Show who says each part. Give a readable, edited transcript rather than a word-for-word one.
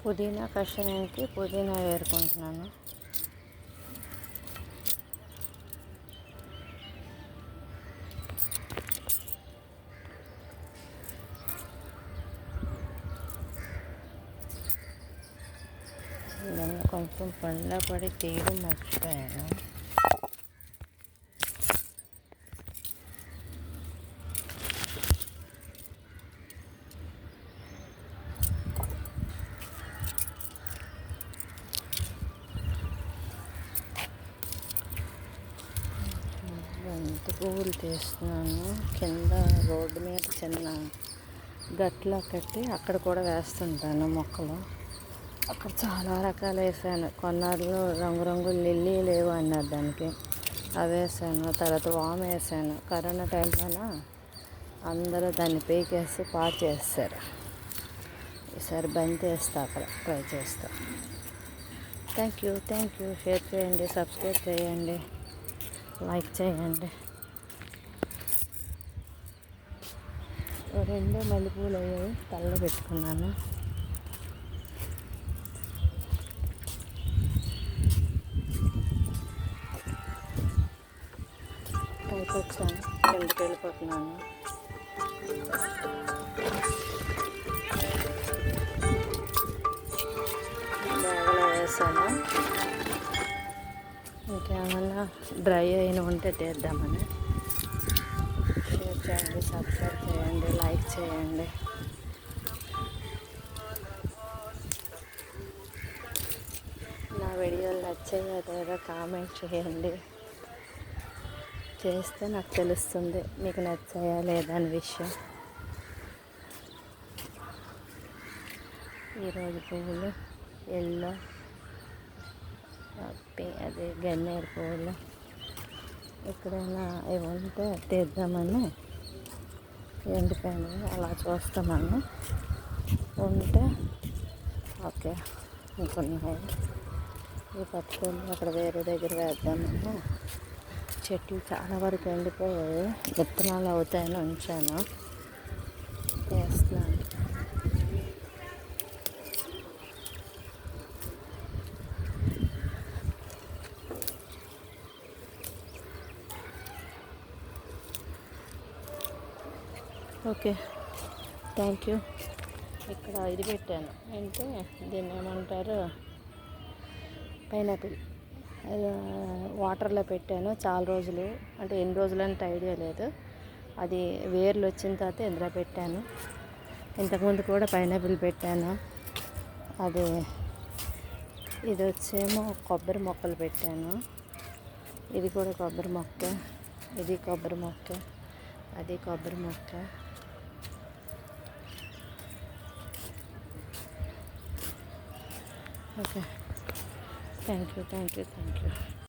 Speaker 1: పుదీనా కషాయానికి పుదీనా వేరుకుంటున్నాను. దాన్ని కొంచెం పండ్ల పడి తీయడం మర్చిపోయాను. బంతి పువ్వులు తీస్తున్నాను. కింద రోడ్డు మీద చిన్న గట్లా కట్టి అక్కడ కూడా వేస్తుంటాను మొక్కలు. అక్కడ చాలా రకాలు వేసాను. కొన్నాళ్ళు రంగురంగుల లిల్లీ లేవు అన్నారు, దానికి అవి వేసాను. తర్వాత వామ్ వేసాను. కరోనా టైంలోన అందరూ దాన్ని పీకేసి పాడు చేస్తారు. ఈసారి బంతి వేస్తా, అక్కడ ట్రై చేస్తా. Thank you. షేర్ చేయండి, సబ్స్క్రైబ్ చేయండి, లైక్ చేయండి. 2 మల్లెపూలు అయ్యాయి, తలలో పెట్టుకున్నాను. పైకి వచ్చాను, కిందకి వెళ్ళిపోతున్నాను. బ్యాగ్లో వేసాను. ఇంకేమన్నా డ్రై అయిన ఉంటే తీద్దామని. షేర్ చేయండి, సబ్స్క్రైబ్ చేయండి, లైక్ చేయండి. నా వీడియోలు నచ్చాయో లేదో కామెంట్ చేయండి. చేస్తే నాకు తెలుస్తుంది మీకు నచ్చాయా లేదా అని విషయం. ఈరోజు పువ్వులు ఎల్లో, అది గన్నేరు పువ్వులు ఎక్కడైనా ఇవి ఉంటే తీద్దామని ఎండిపోయినాయి అలా చూస్తామని. ఉంటే ఓకే ఇంకొన్నాయి ఇవి పట్టుకొని అక్కడ వేరే దగ్గర వేద్దామని. చెట్లు చాలా వరకు ఎండిపోయాయి, విత్తనాలు అవుతాయని ఉంచాను, వేస్తున్నాను. Okay, thank you. ఇక్కడ ఇది పెట్టాను, అంటే దీన్ని ఏమంటారు, పైనాపిల్. వాటర్లో పెట్టాను చాలా రోజులు, అంటే ఎన్ని రోజులు అంటే ఐడియా లేదు. అది వేర్లు వచ్చిన తర్వాత ఇందులో పెట్టాను. ఇంతకుముందు కూడా పైనాపిల్ పెట్టాను. అది ఇది వచ్చేమో కొబ్బరి మొక్కలు పెట్టాను. ఇది కూడా కొబ్బరి మొక్క, ఇది కొబ్బరి మొక్క, అది కొబ్బరి మొక్క. Okay, thank you.